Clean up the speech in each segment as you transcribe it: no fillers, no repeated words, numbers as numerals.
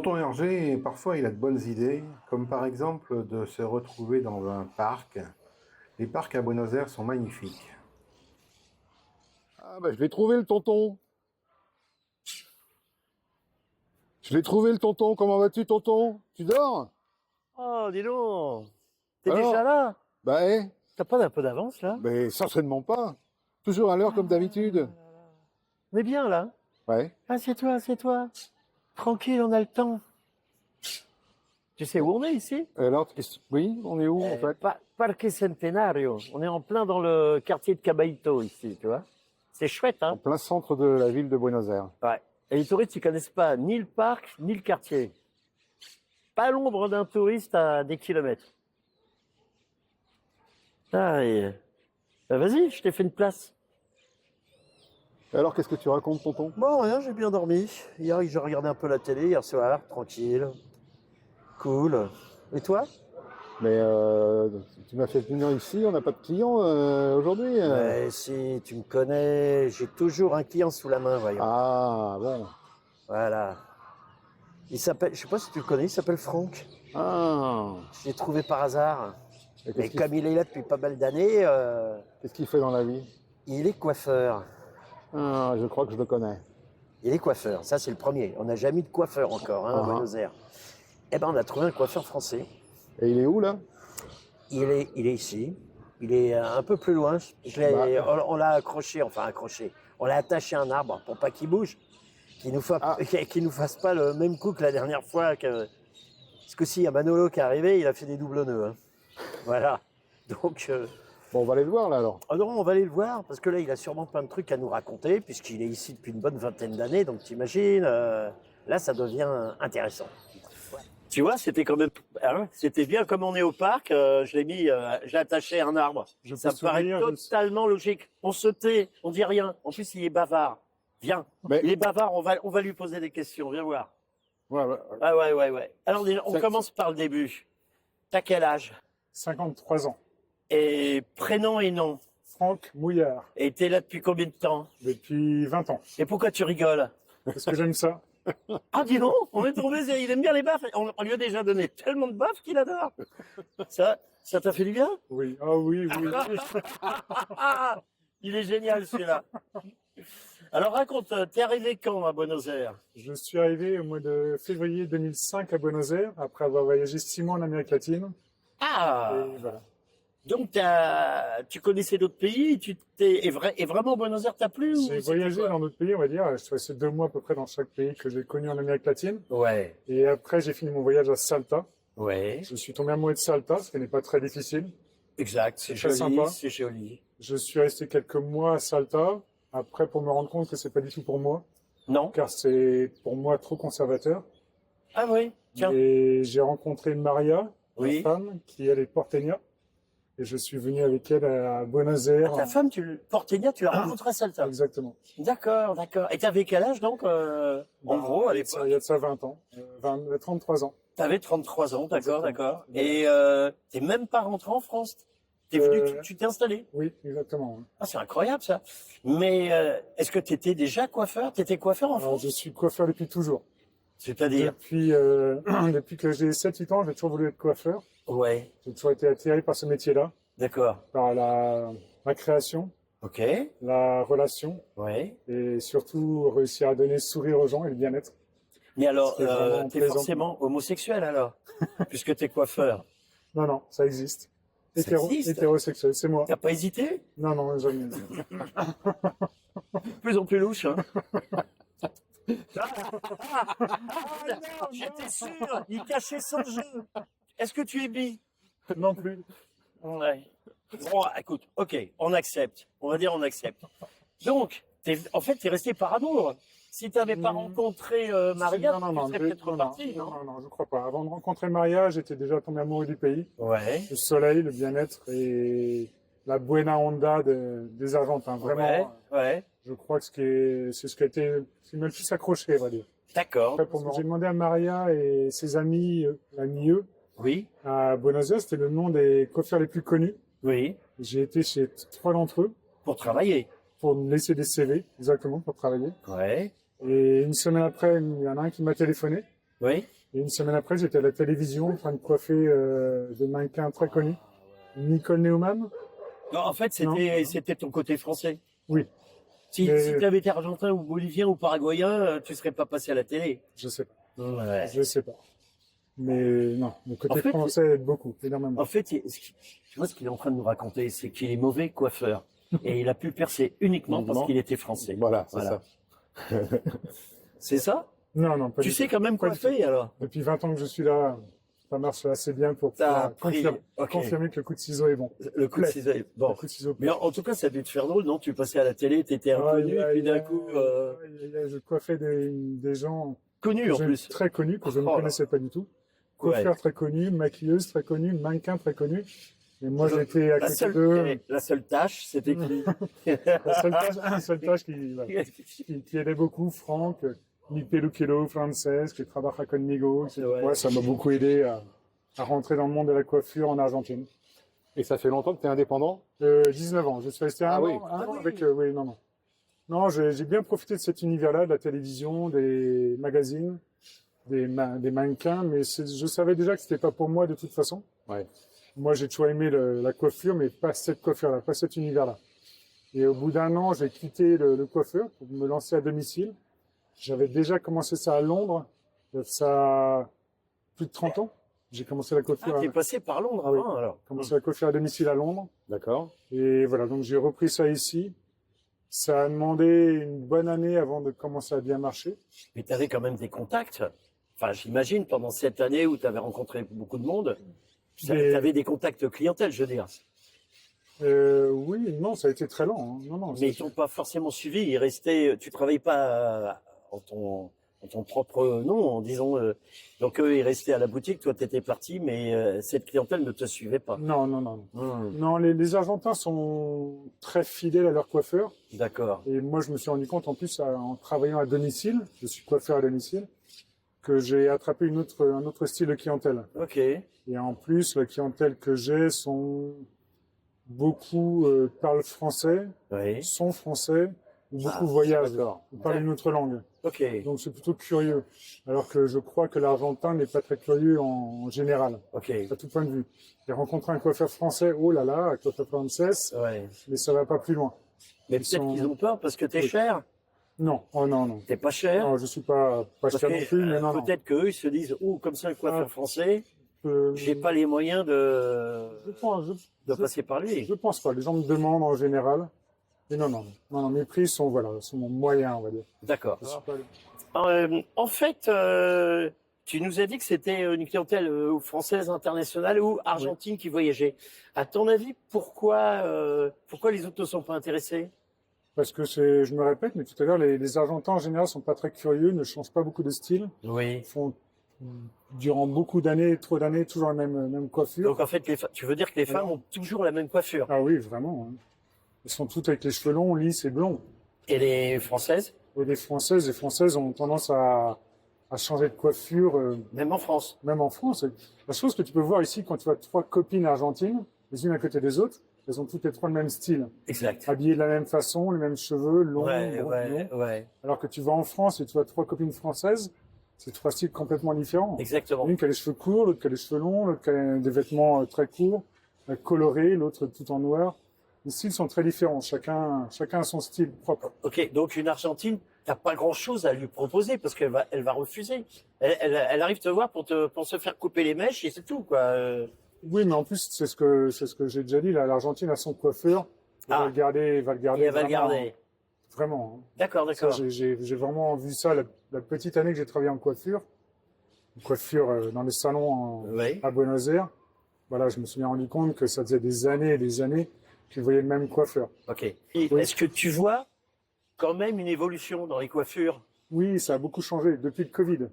Tonton Hergé, parfois il a de bonnes idées, comme par exemple de se retrouver dans un parc. Les parcs à Buenos Aires sont magnifiques. Ah bah je l'ai trouvé le tonton. Je l'ai trouvé le tonton. Comment vas-tu tonton? Tu dors? Oh, dis donc, t'es déjà Alors? là? Bah T'as pas un peu d'avance là? mais certainement pas. Toujours à l'heure comme d'habitude. On est bien là? Ouais. Assieds-toi, assieds-toi. Tranquille, on a le temps. Tu sais où on est ici? Et alors, oui, on est où en fait? Parque Centenario. On est en plein dans le quartier de Caballito ici, tu vois? C'est chouette, En hein? plein centre de la ville de Buenos Aires. Ouais. Et les touristes, ils connaissent pas ni le parc, ni le quartier. Pas l'ombre d'un touriste à des kilomètres. Ah, bah, vas-y, je t'ai fait une place. Et alors, qu'est-ce que tu racontes tonton? Bon, rien, j'ai bien dormi. Hier, j'ai regardé un peu la télé hier soir, tranquille, cool. Et toi? Mais tu m'as fait venir ici, on n'a pas de clients aujourd'hui. Ouais, si, tu me connais, j'ai toujours un client sous la main, voyons. Ah bon. Voilà. Il s'appelle, je sais pas si tu le connais, il s'appelle Franck. Ah. Je l'ai trouvé par hasard. Et Et comme il est là depuis pas mal d'années, qu'est-ce qu'il fait dans la vie? il est coiffeur. Ah, je crois que je le connais. Il est coiffeur, ça c'est le premier. On n'a jamais eu de coiffeur encore, hein, à Ah, ah. Buenos Aires. Eh ben, on a trouvé un coiffeur français. Et il est où là? Il est ici. Il est un peu plus loin. On l'a accroché, enfin accroché. On l'a attaché à un arbre pour pas qu'il bouge, Ah. qu'il nous fasse pas le même coup que la dernière fois. Parce que si, il y a Manolo qui est arrivé, il a fait des doubles nœuds, hein. Voilà. Donc, Bon, on va aller le voir là alors. oh non, on va aller le voir parce que là, il a sûrement plein de trucs à nous raconter puisqu'il est ici depuis une bonne vingtaine d'années. Donc, t'imagines, là, ça devient intéressant. Tu vois, c'était quand même, hein, c'était bien comme on est au parc. Je l'ai attaché à un arbre. Ça me paraît totalement logique. On se tait, on dit rien. En plus, il est bavard. Viens, Mais- il est bavard. On va lui poser des questions. Viens voir. Ouais, ouais. Ah ouais. Alors déjà, on commence par le début. T'as quel âge? 53 ans. Et prénom et nom. Franck Mouillard, Et t'es là depuis combien de temps? depuis 20 ans. Et pourquoi tu rigoles? Parce que j'aime ça. Ah, dis donc, on est tombé, il aime bien les baffes. On lui a déjà donné tellement de baffes qu'il adore. Ça t'a fait du bien? Oui, ah oui, oui. Ah, il est génial celui-là. Alors raconte, t'es arrivé quand à Buenos Aires? Je suis arrivé au mois de février 2005 à Buenos Aires, après avoir voyagé 6 mois en Amérique latine. Ah, Et voilà. donc tu connaissais d'autres pays, et vraiment Buenos Aires t'a plu? J'ai voyagé dans d'autres pays, on va dire. Je suis resté 2 mois à peu près dans chaque pays que j'ai connu en Amérique latine. Ouais, Et après, j'ai fini mon voyage à Salta. ouais, Je suis tombé amoureux de Salta, ce qui n'est pas très difficile. exact, c'est très joli, sympa. c'est joli. Je suis resté quelques mois à Salta, après pour me rendre compte que c'est pas du tout pour moi, Non? car c'est pour moi trop conservateur. Ah oui, tiens. Et j'ai rencontré Maria, Oui. ma femme, qui elle est porteña. Et je suis venu avec elle à Buenos Aires. Ta femme, Porteña, tu l'as rencontrée à Salta. Exactement. D'accord. Et t'avais quel âge donc, en gros, à l'époque? Il y a de ça 20 ans. 33 ans. T'avais 33 ans, d'accord. Et t'es même pas rentré en France. T'es venu, tu t'es installé. Oui, exactement. Oui. Ah, c'est incroyable ça. Mais est-ce que t'étais déjà coiffeur? T'étais coiffeur en Alors, France? je suis coiffeur depuis toujours. C'est-à-dire? Depuis que j'ai 7-8 ans, j'ai toujours voulu être coiffeur. Ouais, J'ai toujours été attiré par ce métier-là, d'accord. par la création, Ok, la relation ouais. et surtout réussir à donner le sourire aux gens et le bien-être. Mais alors, C'est vraiment t'es plaisant. forcément homosexuel alors, puisque t'es coiffeur. Non, non, ça existe. Ça existe Hétérosexuel, c'est moi. T'as pas hésité? Non, non, jamais. De plus en plus louche, hein. J'étais sûr, il cachait son jeu. Est-ce que tu es bi? Non plus. Ouais. Bon, écoute, ok, on accepte. On va dire on accepte. Donc, en fait, t'es resté par amour. Si t'avais pas rencontré Maria, Non, non, tu serais peut-être reparti, non? non, je crois pas. Avant de rencontrer Maria, j'étais déjà tombé amoureux du pays. Ouais. Le soleil, le bien-être et la buena onda des Argentins. Vraiment, Ouais. je crois que c'est ce qui m'a le plus accroché, on va dire. D'accord. Après, j'ai demandé à Maria et ses amis, l'ami eux, Oui. à Buenos Aires, c'était le nom des coiffeurs les plus connus. Oui. J'ai été chez 3 d'entre eux Pour travailler. pour me laisser des CV, exactement, pour travailler. Ouais. Et une semaine après, il y en a un qui m'a téléphoné. Oui. Et une semaine après, j'étais à la télévision en train de coiffer des mannequins très connus. Nicole Neumann. Non, en fait, c'était ton côté français. Oui. Si Mais- tu avais été argentin ou bolivien ou paraguayen, tu serais pas passé à la télé. Je sais pas. Ouais. Je sais pas. Mais non, le côté En fait, français aide beaucoup, énormément. En fait, tu vois ce qu'il est en train de nous raconter, c'est qu'il est mauvais coiffeur. Et il a pu percer uniquement parce qu'il était français. Voilà, c'est Voilà. ça. C'est ça? Non, non, pas Tu du sais tout. quand même Pas du coiffer alors? Depuis 20 ans que je suis là, ça marche assez bien pour T'as pouvoir appris. Ok. confirmer que le coup de ciseau est bon. Le coup de Plaît. ciseau. Bon. Le coup de ciseau Mais en tout cas, ça a dû te faire drôle, non? Tu passais à la télé, t'étais Aïe, inconnu, et aïe, puis d'un aïe, coup, aïe, aïe, je coiffais des gens connu en plus. très connus, que je ne Oh là. connaissais pas du tout. Coiffeur très connu, maquilleuse très connue, mannequin très connu. Et moi, j'étais à côté d'eux. La seule tâche, c'était qui? La seule tâche qui aidait beaucoup, Franck, mi peluquero française, qui travaille conmigo. Ouais. Ouais, ça m'a beaucoup aidé à rentrer dans le monde de la coiffure en Argentine. Et ça fait longtemps que tu es indépendant? 19 ans. Je suis resté Ah un oui. an, un Ah an oui. avec. Oui, non, non. Non, j'ai bien profité de cet univers-là, de la télévision, des magazines, des mannequins, mais je savais déjà que c'était pas pour moi de toute façon. Ouais. Moi, j'ai toujours aimé la coiffure, mais pas cette coiffure-là, pas cet univers-là. Et au bout d'un an, j'ai quitté le coiffeur pour me lancer à domicile. J'avais déjà commencé ça à Londres, ça a plus de 30 ans. J'ai commencé la coiffure, Ah, t'es passé par Londres Oui. avant, alors. commencé la coiffure à domicile à Londres. D'accord. Et voilà, donc j'ai repris ça ici. Ça a demandé une bonne année avant de commencer à bien marcher. Mais tu avais quand même des contacts. Enfin, j'imagine, pendant cette année où tu avais rencontré beaucoup de monde, tu Des- avais des contacts clientèle, je veux dire. Oui, non, ça a été très lent. Hein. Non, non, Mais ils t'ont pas forcément suivi. Ils restaient. Tu travaillais pas en ton propre nom, en disant. Donc eux, ils restaient à la boutique. Toi, tu étais parti, mais cette clientèle ne te suivait pas. non, non, non. Non, les Argentins sont très fidèles à leur coiffeur. D'accord. Et moi, je me suis rendu compte, en plus, en travaillant à domicile, je suis coiffeur à domicile, que j'ai attrapé un autre style de clientèle. Ok. Et en plus, la clientèle que j'ai beaucoup parlent français, Oui. sont français, ou beaucoup Ah, voyagent, d'accord. ou parlent une autre langue. Ok. Donc c'est plutôt curieux. Alors que je crois que l'Argentin n'est pas très curieux en général, Ok. à tout point de vue. J'ai rencontré un coiffeur français, oh là là, un coiffeur français, Ouais. mais ça va pas plus loin. Mais Ils peut-être sont- qu'ils ont peur parce que t'es Oui. cher. Non, oh non, non. T'es pas cher. Non, je suis pas Parce cher que non plus, mais non, non. peut-être qu'eux, ils se disent, oh, comme ça, un coiffeur Ah. français, Euh, j'ai pas les moyens je pense, de passer par lui. je pense pas. Les gens me demandent en général. Et non, non, non, non, mes prix sont, voilà, sont moyens, on va dire. D'accord. Je suis pas- En fait, tu nous as dit que c'était une clientèle française, internationale ou argentine qui voyageait. À ton avis, pourquoi les autres ne sont pas intéressés? Parce que je me répète, mais tout à l'heure, les Argentins en général sont pas très curieux, ne changent pas beaucoup de style, Oui. font durant beaucoup d'années, trop d'années, toujours la même coiffure. Donc en fait, tu veux dire que les femmes ont toujours la même coiffure. Ah oui, vraiment. Hein. Elles sont toutes avec les cheveux longs, lisses et blonds. Et les françaises, Et les Françaises ont tendance à changer de coiffure, même en France. même en France. La chose que tu peux voir ici, quand tu vois trois copines argentines, les unes à côté des autres, elles ont toutes les trois le même style. Exact. Habillées de la même façon, les mêmes cheveux, longs, Ouais, longs. ouais. Alors que tu vas en France et tu vois trois copines françaises, c'est trois styles complètement différents. Exactement. L'une qui a les cheveux courts, l'autre qui a les cheveux longs, l'autre qui a des vêtements très courts, colorés, l'autre tout en noir. Les styles sont très différents. Chacun a son style propre. Ok, donc une Argentine, t'as pas grand-chose à lui proposer parce elle va refuser. Elle arrive te voir pour se faire couper les mèches et c'est tout, quoi. Oui, mais en plus, c'est ce que j'ai déjà dit, là. L'Argentine a son coiffeur. Elle Ah. va le garder, Et elle va le vraiment, garder. Vraiment. Hein. D'accord, Ça, d'accord. j'ai vraiment vu ça la petite année que j'ai travaillé en coiffure. Dans les salons Oui. à Buenos Aires. Voilà, je me suis bien rendu compte que ça faisait des années et des années que je voyais le même coiffeur. Ok. Et Oui. est-ce que tu vois quand même une évolution dans les coiffures? Oui, ça a beaucoup changé depuis le Covid.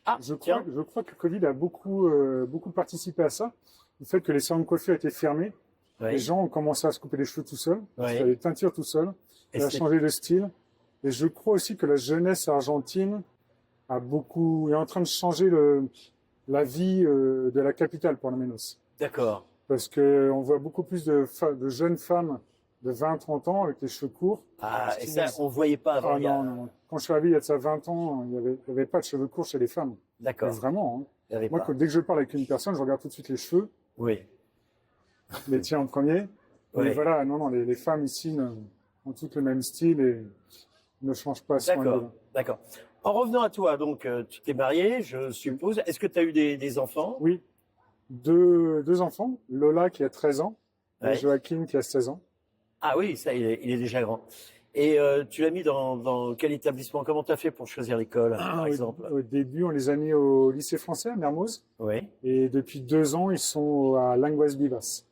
Ah, Je tiens. crois que le Covid a beaucoup participé à ça. Le fait que les salons de coiffure étaient fermés, les Oui. gens ont commencé à se couper les cheveux tout seuls, à Oui. faire des teintures tout seuls, Et et à c'est- changer de style. Et je crois aussi que la jeunesse argentine est en train de changer la vie de la capitale pour la Ménos. D'accord. Parce que on voit beaucoup plus de jeunes femmes de 20-30 ans avec les cheveux courts. Ah, et Style- ça, on ne voyait pas avant. Ah non, non. Quand je suis arrivé il y a de ça 20 ans, il n'y avait pas de cheveux courts chez les femmes. Mais D'accord. vraiment. Hein. Il y avait Moi, pas. dès que je parle avec une personne, je regarde tout de suite les cheveux, Oui. les tiens en premier. Oui. Et voilà, non, les femmes ici ont toutes le même style et ne changent pas à ce D'accord. point-là. D'accord. En revenant à toi, donc, tu t'es marié, je suppose. Est-ce que tu as eu des enfants? Oui, deux enfants, Lola qui a 13 ans et Ouais. Joachim qui a 16 ans. Ah oui, ça, il est déjà grand. Et tu l'as mis dans quel établissement? Comment tu as fait pour choisir l'école, par exemple? Au début, on les a mis au lycée français à Mermoz Oui. et depuis 2 ans, ils sont à Langoise Bivas.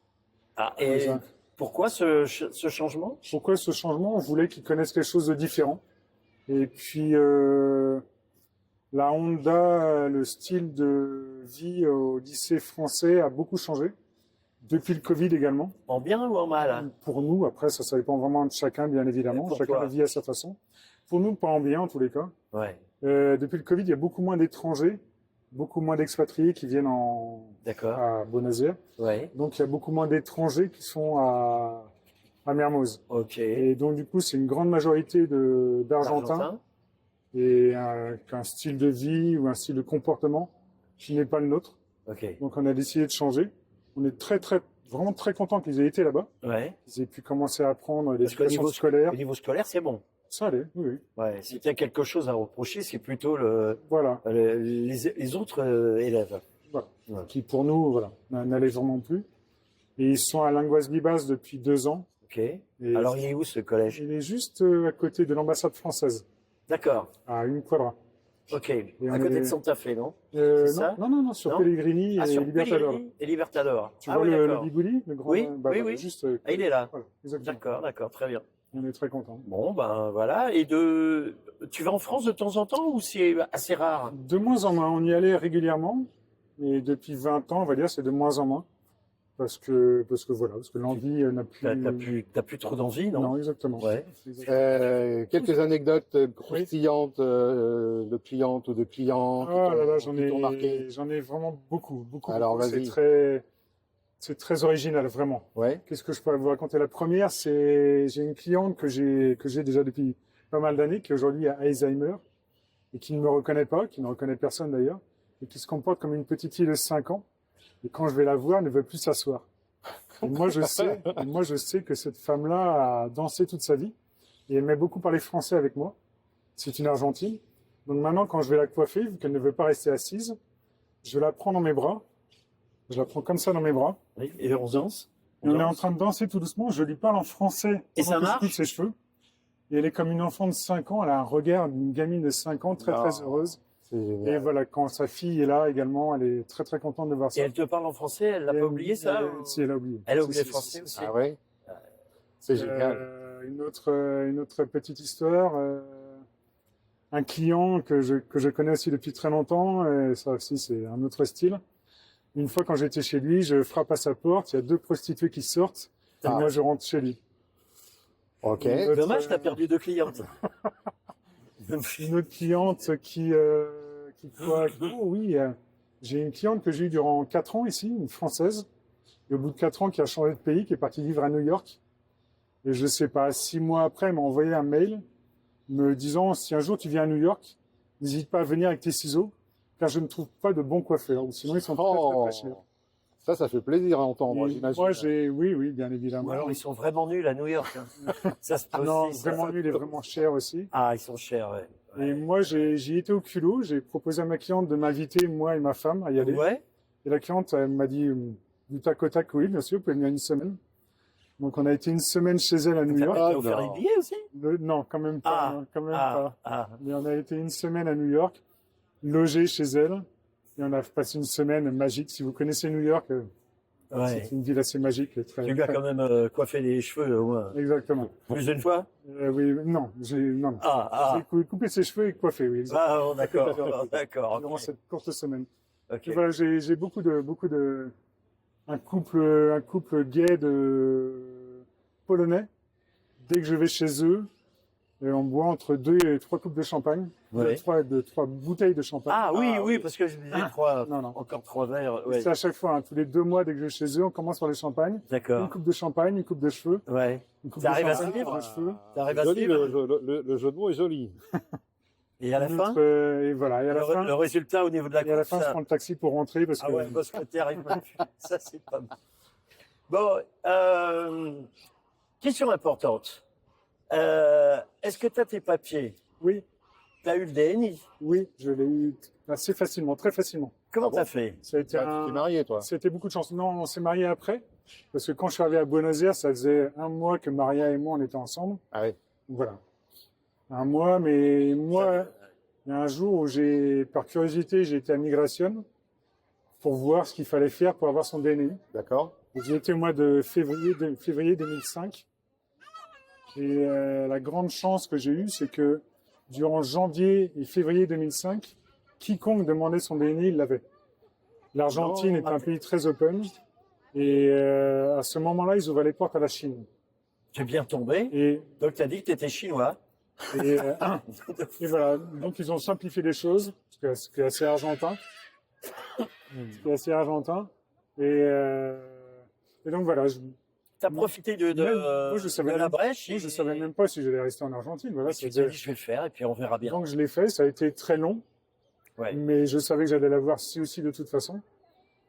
Ah, et Déjà. pourquoi ce changement? Pourquoi ce changement? On voulait qu'ils connaissent quelque chose de différent. Et puis, la Honda, le style de vie au lycée français a beaucoup changé. Depuis le Covid également. En bien ou en mal? Pour nous, après, ça dépend vraiment de chacun, bien évidemment. Et pour Chacun toi le vit à sa façon. Pour nous, pas en bien, en tous les cas. Ouais, Depuis le Covid, il y a beaucoup moins d'étrangers, beaucoup moins d'expatriés qui viennent d'accord. à Buenos Aires. Ouais, Donc, il y a beaucoup moins d'étrangers qui sont à Mermoz. ok. Et donc, du coup, c'est une grande majorité d'Argentins Argentin? et un style de vie ou un style de comportement qui n'est pas le nôtre. Ok. Donc, on a décidé de changer. On est vraiment très content qu'ils aient été là-bas. Ouais. Ils aient pu commencer à apprendre Parce qu'au l'éducation niveau, scolaire. au niveau scolaire, c'est bon. Ça allait, oui, oui. Ouais. Si tu as quelque chose à reprocher, c'est plutôt Voilà. les autres élèves. Voilà. Ouais. Qui, pour nous, voilà, n'allait vraiment plus. Et ils sont à Langoise Bibas depuis 2 ans. Ok. Et Alors, il est où ce collège? il est juste à côté de l'ambassade française, D'accord. à une quadra. Ok. on À côté est- de Santa Fe, non? C'est ça Non, sur Non Pellegrini Ah, et sur Libertador. Pellegrini et Libertador. Tu Ah vois oui, le d'accord. bigouli, le grand, Oui, bah, oui, voilà, oui. juste, Ah, il est là. voilà, exactement. D'accord, d'accord, très bien. On est très contents. Bon, ben voilà. Et tu vas en France de temps en temps ou c'est assez rare? De moins en moins, on y allait régulièrement. Et depuis 20 ans, on va dire, c'est de moins en moins. Parce que l'envie n'a plus. T'as plus trop d'envie, non? Non, exactement. Ouais. Exactement. Quelques anecdotes croustillantes de clientes ou de clients Ah là là, qui t'ont marqué. j'en ai vraiment beaucoup. Alors, beaucoup. vas-y. C'est très original, vraiment. Ouais. Qu'est-ce que je peux vous raconter? La première, j'ai une cliente que j'ai déjà depuis pas mal d'années, qui aujourd'hui a Alzheimer et qui ne me reconnaît pas, qui ne reconnaît personne d'ailleurs, et qui se comporte comme une petite fille de 5 ans. Et quand je vais la voir, elle ne veut plus s'asseoir. Et moi, je sais que cette femme-là a dansé toute sa vie et elle aimait beaucoup parler français avec moi. C'est une Argentine. Donc maintenant, quand je vais la coiffer, vu qu'elle ne veut pas rester assise, je la prends dans mes bras. Je la prends comme ça dans mes bras. Oui, et on danse? Et on est en train de danser tout doucement. Je lui parle en français. Et pendant ça que je marche coupe ses cheveux. Et elle est comme une enfant de 5 ans. Elle a un regard d'une gamine de 5 ans, très heureuse. C'est Et génial. voilà, quand sa fille est là également, elle est très très contente de voir Et ça. elle te parle en français? Elle l'a Et pas oublié, ça? Si, elle a oublié. Elle a Si, oublié le si, français si, aussi? Ah ouais. C'est génial. Une autre petite histoire. Un client que je connais aussi depuis très longtemps, et ça aussi c'est un autre style. Une fois quand j'étais chez lui, je frappe à sa porte, il y a 2 prostituées qui sortent, et Ah. moi je rentre chez lui. Ok. Une Dommage, t'as perdu 2 clientes. Une autre cliente oh oui, j'ai une cliente que j'ai eue durant 4 ans ici, une Française, et au bout de 4 ans qui a changé de pays, qui est partie vivre à New York. Et je sais pas, 6 mois après, elle m'a envoyé un mail me disant si un jour tu viens à New York, n'hésite pas à venir avec tes ciseaux, car je ne trouve pas de bons coiffeurs, ou sinon ils sont très Oh, très chers. ça fait plaisir à entendre, Et j'imagine. moi, oui, bien évidemment. Ou alors ils sont vraiment nuls à New York. Hein. Ça se peut Non, aussi, ça. vraiment lui, il est vraiment cher aussi. Ah, ils sont chers, ouais. Et moi, j'y étais au culot, j'ai proposé à ma cliente de m'inviter, moi et ma femme, à y aller. Ouais. Et la cliente, elle m'a dit du tac au tac, oui, bien sûr, vous pouvez venir une semaine. Donc on a été une semaine chez elle à New York. T'as offert non. les billets aussi? Non, quand même pas. Ah, quand même Ah, pas. ah. Mais on a été une semaine à New York, logé chez elle. Et on a passé une semaine magique. Si vous connaissez New York, Ouais. c'est une ville assez magique. Et très, Tu lui as très- quand même coiffé les cheveux, au moins. Exactement. Plus d'une fois? Oui, non, non. Ah, J'ai coupé ses cheveux et coiffé, oui. Exactement. Ah, bon, d'accord, d'accord. Durant Ok. cette courte semaine. Ok. Et voilà, j'ai beaucoup de, un couple gay de polonais. Dès que je vais chez eux, Et on boit entre 2 et 3 coupes de champagne, Ouais. de trois bouteilles de champagne. Ah oui, oui, parce que je me disais Non, non. encore 3 verres. Ouais. C'est à chaque fois, hein, tous les 2 mois, dès que je vais chez eux, on commence par les champagnes. Une D'accord. coupe de champagne, une coupe de cheveux. Ouais. Une coupe Ça de arrive à champagne, suivre, une coupe de cheveux. T'arrives à Joli, suivre. le jeu de mots est joli. Et à la Une fin, autre, et voilà. Et à la fin, le résultat au niveau de la et à la course, fin, je ça- prends le taxi pour rentrer parce Ah que ouais, parce que t'y arrives pas. Ça, c'est pas mal. Bon, question importante. Est-ce que tu as tes papiers? oui, Tu as eu le DNI? oui, je l'ai eu assez facilement, très facilement. Comment Ah bon tu as fait? Ça a été Ah, tu t'es marié, toi. C'était beaucoup de chance. Non, on s'est mariés après. Parce que quand je suis arrivé à Buenos Aires, ça faisait 1 mois que Maria et moi, on était ensemble. Ah oui. Donc voilà. 1 mois, mais moi, il y a un jour où par curiosité, j'ai été à Migration pour voir ce qu'il fallait faire pour avoir son DNI. D'accord. J'y étais au mois de février 2005. Et la grande chance que j'ai eue, c'est que durant janvier et février 2005, quiconque demandait son DNI, il l'avait. L'Argentine Non, est un pays très open. Et à ce moment-là, ils ouvraient les portes à la Chine. Tu es bien tombé. Et, Donc, tu as dit que tu étais chinois. et, euh, et voilà, donc ils ont simplifié les choses, ce qui est assez argentin. Ce qui est assez argentin. Et donc voilà, Tu as profité de Moi, je savais la même- brèche. moi, je ne savais même pas si j'allais rester en Argentine. Voilà, Tu t'es dit, je vais le faire et puis on verra bien. donc je l'ai fait, ça a été très long, Ouais. mais je savais que j'allais l'avoir si aussi de toute façon.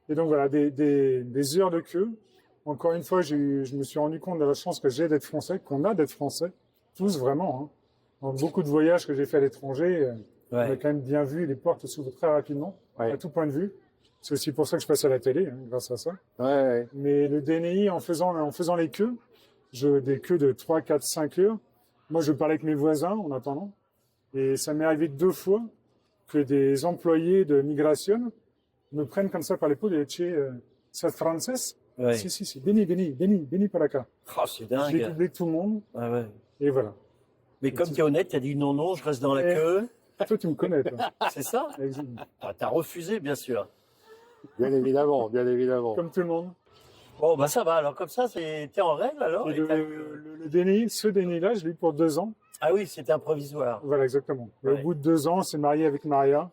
Et donc voilà, des heures de queue. Encore une fois, je me suis rendu compte de la chance que j'ai d'être français, qu'on a d'être français, tous vraiment. Hein. Dans beaucoup de voyages que j'ai fait à l'étranger, on a Ouais. quand même bien vu, les portes s'ouvrent très rapidement, Ouais. à tout point de vue. C'est aussi pour ça que je passe à la télé, hein, grâce à ça. Ouais, ouais. Mais le DNI, en faisant les queues, des queues de 3, 4, 5 heures, moi je parlais avec mes voisins en attendant. Et ça m'est arrivé 2 fois que des employés de Migration me prennent comme ça par l'épaule et disent c'est français? Ouais. Si, Beni para acá. Oh, c'est J'ai dingue. doublé tout le monde, Ouais, ouais. et voilà. Mais comme tu es honnête, tu as dit non, non, je reste dans la Eh. queue. Toi, tu me connais, toi. C'est ça? Tu as refusé, bien sûr. Bien évidemment, bien évidemment. Comme tout le monde. Bon, bah ça va. Alors, comme ça, t'es en règle alors? Et Et t'as eu- le DNI, ce DNI-là, je l'ai eu pour 2 ans. Ah oui, c'était un provisoire. Voilà, exactement. Et Ouais. au bout de 2 ans, on s'est marié avec Maria.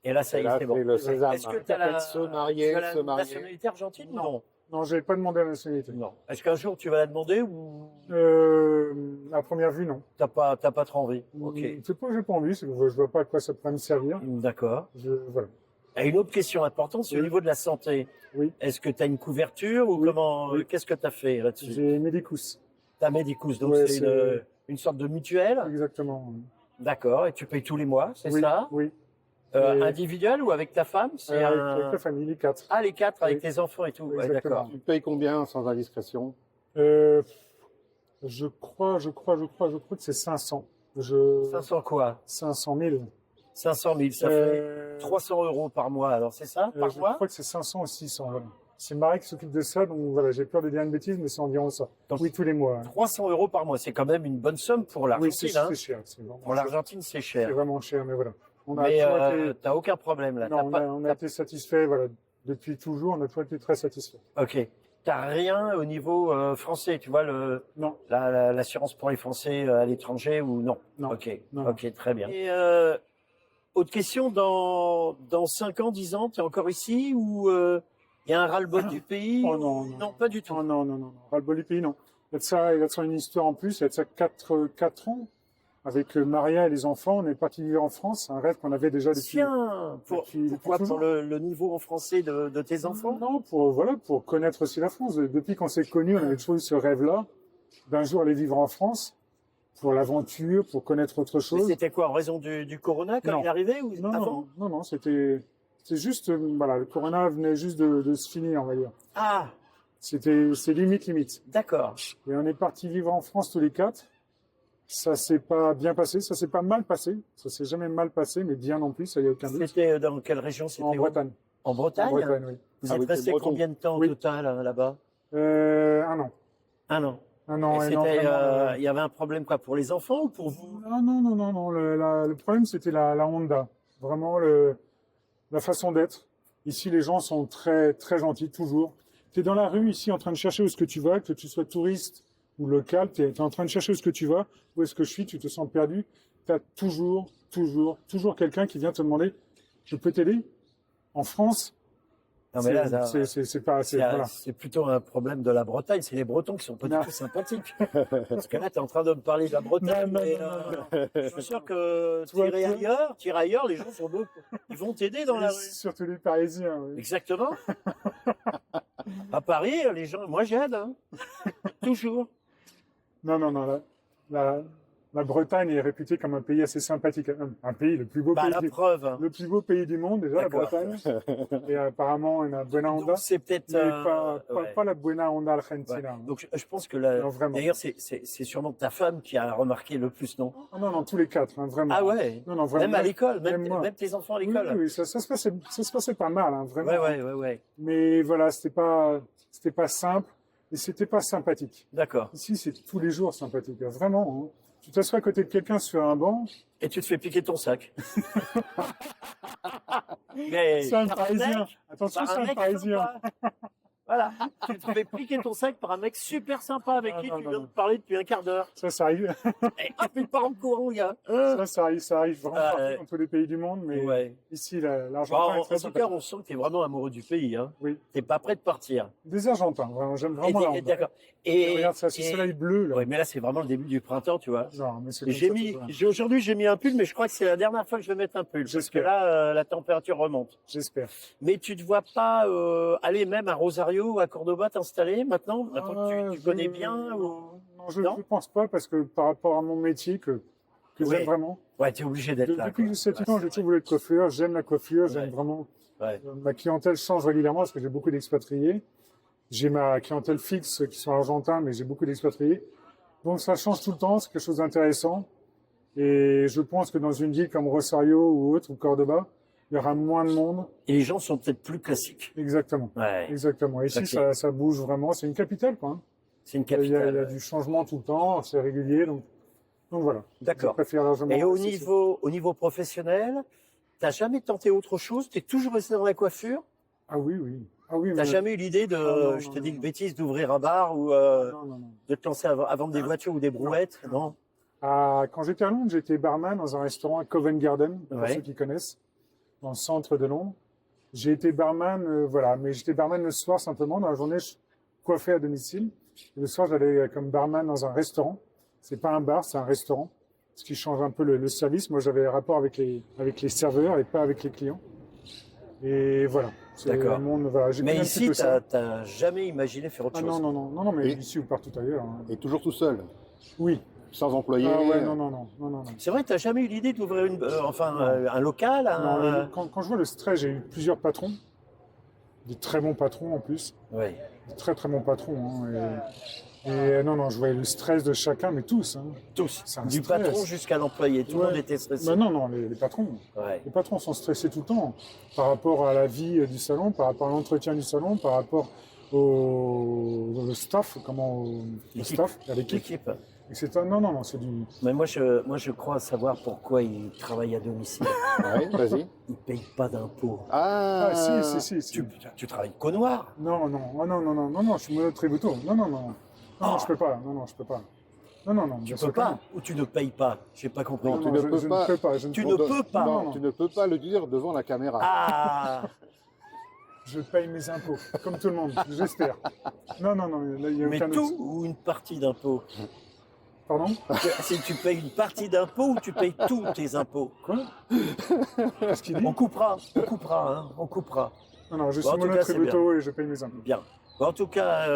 Et là, ça y Et est, là, c'est bon. c'est le sésame. Est-ce que tu as Se marier, tu as la se marier. nationalité argentine? Non. Non, je n'avais pas demandé la nationalité. Non. Est-ce qu'un jour tu vas la demander ou À première vue, non. t'as pas trop envie? Ok. C'est pas que j'ai pas envie, c'est que je vois pas à quoi ça pourrait me servir. D'accord. Voilà. Et une autre question importante, c'est au Oui. niveau de la santé. Oui. Est-ce que tu as une couverture ou Oui. comment Oui. qu'est-ce que tu as fait là-dessus? J'ai Medicus. Ta Medicus, donc Ouais, c'est une sorte de mutuelle. Exactement. D'accord. Et tu payes tous les mois, c'est Oui, ça? Oui. Et- Individuel ou avec ta femme? C'est Avec ta famille, les 4. Ah, les 4 avec Oui. tes enfants et tout. Ouais, Exactement. d'accord. Tu payes combien sans indiscrétion? Je crois que c'est 500. 500 quoi? 500 000. 500 000, ça fait 300 € par mois. Alors c'est ça, par je mois? crois que c'est 500 ou 600. Voilà. C'est Marie qui s'occupe de ça, donc voilà, j'ai peur de dire une bêtise, mais c'est environ ça. Donc, oui, tous les mois. 300 € par mois, c'est quand même une bonne somme pour Oui, l'Argentine. c'est hein. c'est cher. C'est vraiment Pour cher. l'Argentine, c'est C'est cher. vraiment cher, mais voilà. On a Mais toujours été- t'as aucun problème là. non, T'as on pas- a, on a été satisfait, voilà. Depuis toujours, on a toujours été très satisfait. Ok. T'as rien au niveau français, tu vois, Non, l'assurance pour les Français à l'étranger ou non? Non. Ok. Non. Ok, très bien. Et autre question, dans 5 ans, 10 ans, t'es encore ici ou il y a un ras-le-bol du pays? Oh non, ou- non. pas du tout. oh, non. Ras-le-bol du pays, non. Il y a de ça une histoire en plus. Il y a de ça 4 ans. Avec Maria et les enfants, on est parti vivre en France. Un rêve qu'on avait déjà depuis. Tiens, depuis pourquoi? toujours. Pour le niveau en français de tes enfants? Non, pour connaître aussi la France. Depuis qu'on s'est connus, on avait toujours eu ce rêve-là d'un jour aller vivre en France pour l'aventure, pour connaître autre Mais chose. c'était quoi, en raison du Corona quand Non. il est arrivé ou Non, avant? non, c'était juste, voilà, le Corona venait juste de se finir, on va dire. Ah, C'est limite. d'accord. Et on est parti vivre en France tous les 4. Ça s'est pas bien passé, ça s'est pas mal passé. Ça s'est jamais mal passé, mais bien non plus, ça y a aucun doute. C'était dans quelle région? C'était En où? Bretagne. En Bretagne? En Bretagne, oui. Vous Ah êtes oui, t'es resté breton. combien de temps au Oui. total là-bas? 1 an. 1 an. 1 an, Et et non, c'était, vraiment, il y avait un problème quoi pour les enfants ou pour vous? Non. Le problème, c'était la Honda. Vraiment, la façon d'être. Ici, les gens sont très, très gentils, toujours. Tu es dans la rue, ici, en train de chercher où est-ce que tu vas, que tu sois touriste ou local, tu es en train de chercher où est-ce que tu vas, où est-ce que je suis, tu te sens perdu, tu as toujours quelqu'un qui vient te demander, je peux t'aider? En France, Non, mais là, c'est pas assez. Voilà. c'est plutôt un problème de la Bretagne. C'est les Bretons qui sont pas du Non. tout sympathiques. Parce que là, tu es en train de me parler de la Bretagne. Non, mais, non. je suis sûr que Toi, t'irais ailleurs, les gens sont beaux. Ils vont t'aider dans la rue. Surtout les Parisiens. Oui. Exactement. À Paris, les gens, moi j'aide. Hein. Toujours. Non. La Bretagne est réputée comme un pays assez sympathique. Un pays, le plus beau Bah, pays. la preuve. Hein. Le plus beau pays du monde, déjà, la D'accord. Bretagne. Et apparemment, il y a Buena Onda. Donc c'est peut-être. Mais pas Ouais. la Buena Onda Ouais. Argentina. Donc je pense que Non, vraiment. d'ailleurs c'est sûrement ta femme qui a remarqué le plus, non? Non, tous les quatre, hein, vraiment. Ah ouais. Non, vraiment. Même à l'école, même moi. même tes enfants à Oui, l'école. oui, ça se passait pas mal, hein, vraiment. Ouais. Mais voilà, c'était pas simple et c'était pas sympathique. D'accord. Ici, c'est tous les jours sympathique, hein, vraiment. Hein. Tu t'assois à côté de quelqu'un sur un banc, Et tu te fais piquer ton sac. Mais c'est un par Parisien. mec, Attention, par c'est un mec Parisien. sympa. Voilà, tu te fais piquer ton sac par un mec super sympa avec qui Non, tu non, viens non. de parler depuis un quart d'heure. Ça arrive. Et hop, il part en courant, gars. Hein? Ça arrive vraiment Ah, partout dans tous les pays du monde, mais Ouais. ici, Bon, l'Argentin est en très tout cas, sympathique. on sent que tu es vraiment amoureux du pays. Hein. Oui, Tu pas prêt de partir. des Argentins, vraiment, j'aime vraiment la Honda. D'accord. Et regarde ça, ce et- soleil bleu, là. Ouais, mais là, c'est vraiment le début du printemps, tu vois. Genre, mais c'est Et comme ça, tout ça. aujourd'hui, j'ai mis un pull, mais je crois que c'est la dernière fois que je vais mettre un pull. Parce que J'espère. là, la température remonte. J'espère. Mais tu te vois pas aller même à Rosario ou à Cordoba t'installer maintenant que tu connais bien ou... Non, je Non ne pense pas, parce que par rapport à mon métier que Oui. j'aime vraiment. Ouais, tu es obligé d'être là. Depuis que quoi. j'ai 7 Ouais, ans, j'ai toujours voulu être coiffeur, j'aime la coiffure, j'aime Ouais. vraiment. Ouais. Ma clientèle change régulièrement parce que j'ai beaucoup d'expatriés. J'ai ma clientèle fixe qui sont argentins, mais j'ai beaucoup d'expatriés. Donc ça change tout le temps, c'est quelque chose d'intéressant. Et je pense que dans une ville comme Rosario ou autre, ou Cordoba, il y aura moins de monde. Et les gens sont peut-être plus classiques. Exactement. Ouais. Exactement. Ici, Ok. ça bouge vraiment. C'est une capitale, quoi. Hein. C'est une Il y a capitale. du changement tout le temps, c'est régulier. Donc voilà. D'accord. Je préfère largement. Et rester ici. ici. au niveau professionnel, t'as jamais tenté autre chose? T'es toujours resté dans la coiffure? Ah oui, oui. Ah oui, T'as mais... jamais eu l'idée de, non, je te non, dis non. une bêtise, d'ouvrir un bar ou Non. de te lancer à vendre des voitures ou des brouettes? Non. Quand j'étais à Londres, j'étais barman dans un restaurant à Covent Garden, pour Ouais. ceux qui connaissent, dans le centre de Londres. J'ai été barman, voilà, mais j'étais barman le soir simplement. Dans la journée, je coiffais à domicile. Et le soir, j'allais comme barman dans un restaurant. C'est pas un bar, c'est un restaurant, ce qui change un peu le service. Moi, j'avais un rapport avec les serveurs et pas avec les clients. Et voilà. C'est D'accord. un monde, voilà. J'ai Mais connu un petit ici, peu ça. t'as jamais imaginé faire autre Ah chose? non, mais Et- ici ou partout ailleurs. Hein. Et toujours tout seul, Oui. sans employé. Ah ouais, non. C'est vrai que t'as jamais eu l'idée d'ouvrir un local, Non, quand je vois le stress, j'ai eu plusieurs patrons, des très bons patrons en plus, Ouais. des très très bons patrons. Hein, et non, je voyais le stress de chacun, mais tous. Hein. Tous. C'est un Du stress. patron jusqu'à l'employé. Tout le Ouais. monde était stressé. Mais non, les patrons. Ouais. Les patrons sont stressés tout le temps par rapport à la vie du salon, par rapport à l'entretien du salon, par rapport au staff, au L'équipe. staff, à l'équipe. L'équipe. Etc. Non, c'est du. Mais moi, je crois savoir pourquoi ils travaillent à domicile. Ouais, vas-y. Ils payent pas d'impôts. Ah, Ah, si. Tu travailles qu'au noir. Non, je suis mono tributo. Non, je peux pas. Non, je peux pas. Non, Tu bien peux sûr que pas non. ou tu ne payes pas. J'ai pas compris. Non, Non, tu non, ne je peux pas. ne peux pas. Je Tu peux ne pas. peux pas. Non, Non. tu ne peux pas le dire devant la caméra. Ah. Je paye mes impôts, comme tout le monde, j'espère. Non, là, il n'y a Mais aucun tout doute. ou une partie d'impôts? Pardon? Si tu payes une partie d'impôts ou tu payes tous tes impôts? Quoi? Qu'est-ce qu'il dit? On coupera. On coupera. Non, je Bon, en suis tout mono cas, c'est tributo et je paye mes impôts. Bien. Bon, en tout cas,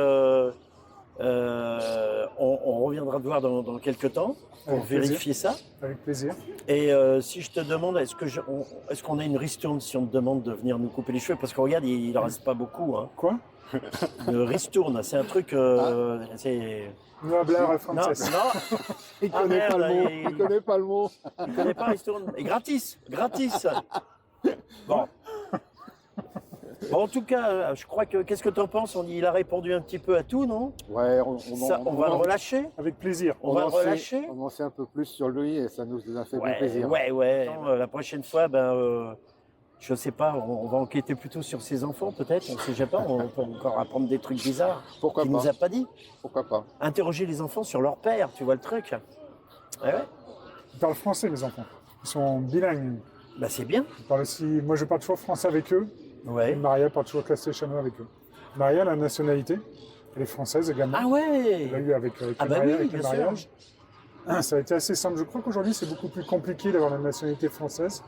on reviendra te voir dans quelques temps pour Avec plaisir. vérifier ça. Avec plaisir. Et si je te demande, est-ce qu'on a une ristourne si on te demande de venir nous couper les cheveux? Parce que regarde, il ne reste pas beaucoup. Hein. Quoi? Une ristourne, c'est un truc. C'est... No hablar al Non, francés. non, Il Ah, connaît pas merde, le mot. il- Il connaît pas le mot. tu ne connais pas ristourne. Et gratis. Bon. Bon, en tout cas, je crois que. Qu'est-ce que tu en penses? Il a répondu un petit peu à tout, non? Ouais, On va le relâcher. Avec plaisir. On va le en sait- relâcher. On en sait un peu plus sur lui et ça nous a fait Ouais, plaisir. ouais. La prochaine fois, Je sais pas, on va enquêter plutôt sur ses enfants peut-être, on sait jamais pas, on peut encore apprendre des trucs bizarres Pourquoi qu'il pas? nous a pas dit. Pourquoi pas? Interroger les enfants sur leur père, tu vois le truc. Ouais, ouais. Ils parlent français, mes enfants. Ils sont bilingues. Bah c'est bien. Ils parlent aussi... Moi, je parle toujours français avec eux. Et Ouais. Maria parle toujours classé chanois avec eux. Maria a la nationalité. Elle est française également. Ah Elle l'a ouais. eu avec Ah le bah mariage. oui, Avec le bien sûr. mariage. Ça a été assez simple. Je crois qu'aujourd'hui, c'est beaucoup plus compliqué d'avoir la nationalité française.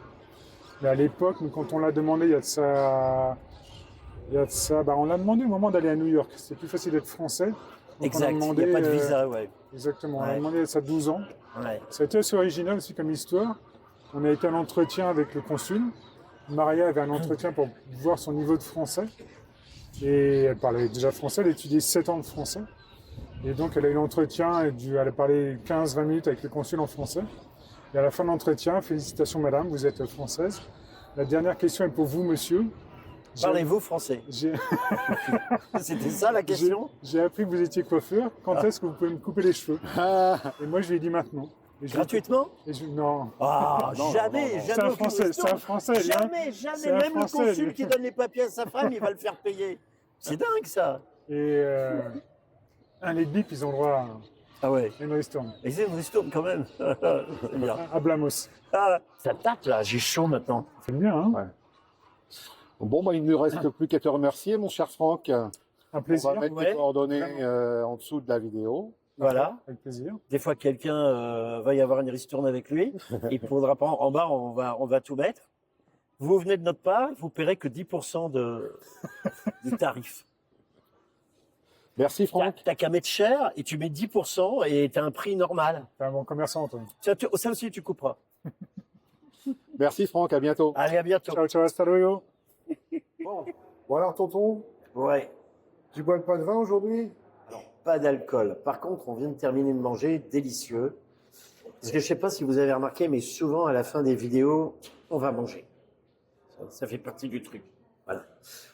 Mais à l'époque, nous, quand on l'a demandé, il y a de ça... bah, on l'a demandé au moment d'aller à New York. C'était plus facile d'être français. Donc, on a Exact. Il demandé, n'y a pas de visa, ouais. Exactement. On a Ouais. demandé ça à 12 ans. Ouais. Ça a été assez original aussi comme histoire. On a été à l'entretien avec le consul. Maria avait un entretien pour voir son niveau de français. Et elle parlait déjà français, elle a étudié 7 ans de français. Et donc elle a eu l'entretien, elle a parlé 15-20 minutes avec le consul en français. Et à la fin de l'entretien, félicitations madame, vous êtes française. La dernière question est pour vous monsieur. Parlez-vous français? J'ai C'était ça la question? j'ai appris que vous étiez coiffeur. Quand est-ce que vous pouvez me couper les cheveux? Et moi je lui ai dit maintenant. Et je lui ai dit- Gratuitement? Non. Ah, Non, jamais, non, non. jamais. C'est un aucune Français, question. c'est un Français. il y a un- Jamais, C'est jamais. un Même Français, le consul lui. qui donne les papiers à sa femme, il va le faire payer. C'est dingue ça. Et les bips, ils ont le droit Ah ouais. à une ristourne. Et c'est une ristourne quand même. C'est bien. À Blamos. Ah, ça tape là, j'ai chaud maintenant. C'est bien, hein? Ouais. Bon, bah, il ne nous reste plus qu'à te remercier, mon cher Franck. Un On plaisir. va mettre Ouais. tes coordonnées en dessous de la vidéo. Voilà. Avec plaisir. Des fois, quelqu'un va y avoir une ristourne avec lui. Il ne faudra pas en bas, on va tout mettre. Vous venez de notre part, vous paierez que 10% du tarif. Merci, Franck. T'as qu'à mettre cher et tu mets 10% et tu as un prix normal. T'es un bon commerçant, toi. Ça aussi, tu couperas. Merci, Franck. À bientôt. Allez, à bientôt. Ciao, ciao, hasta luego. Bon alors tonton, Ouais. tu bois pas de vin aujourd'hui? Alors, pas d'alcool. Par contre, on vient de terminer de manger, délicieux. Parce que je sais pas si vous avez remarqué, mais souvent à la fin des vidéos, on va manger. Ça fait partie du truc. Voilà.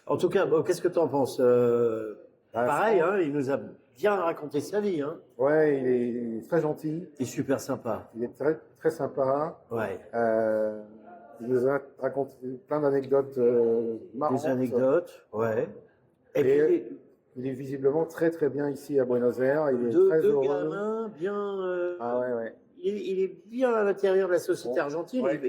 En tout cas, bon, qu'est-ce que tu en penses? Pareil, hein, il nous a bien raconté sa vie. Hein. Ouais, il est très gentil, Il est super sympa. il est très, très sympa. Ouais. Il nous a raconté plein d'anecdotes marrantes. Des anecdotes. Ouais. Et Et puis, il est visiblement très très bien ici à Buenos Aires. Il est très deux heureux. gamins bien. Ah ouais, ouais. Il est bien à l'intérieur de la société Bon, argentine. ouais,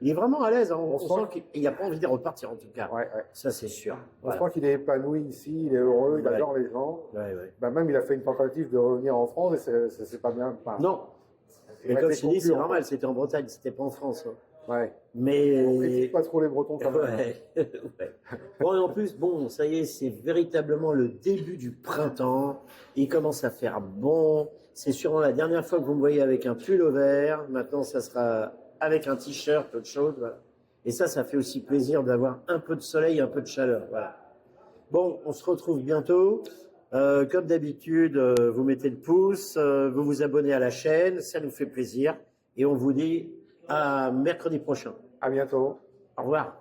Il est vraiment à l'aise. Hein. On sent sent qu'il n'a pas envie de repartir, en tout cas. Ouais, ouais. Ça, c'est sûr. Je Voilà. crois qu'il est épanoui ici, il est heureux, il Ouais. adore les gens. Ouais, ouais. Bah, même il a fait une tentative de revenir en France et c'est pas bien. Enfin, Non, il mais a comme été je te dis, c'est concluant. normal. C'était en Bretagne, c'était pas en France. Hein. Ouais. Mais. On critique pas trop les Bretons quand même. Ouais. Ouais. Bon, et en plus, bon, ça y est, c'est véritablement le début du printemps. Il commence à faire bon. C'est sûrement la dernière fois que vous me voyez avec un pull au vert. Maintenant, ça sera avec un t-shirt, autre chose. Voilà. Et ça fait aussi plaisir d'avoir un peu de soleil, un peu de chaleur. Voilà. Bon, on se retrouve bientôt. Comme d'habitude, vous mettez le pouce, vous vous abonnez à la chaîne, ça nous fait plaisir. Et on vous dit à mercredi prochain. À bientôt. Au revoir.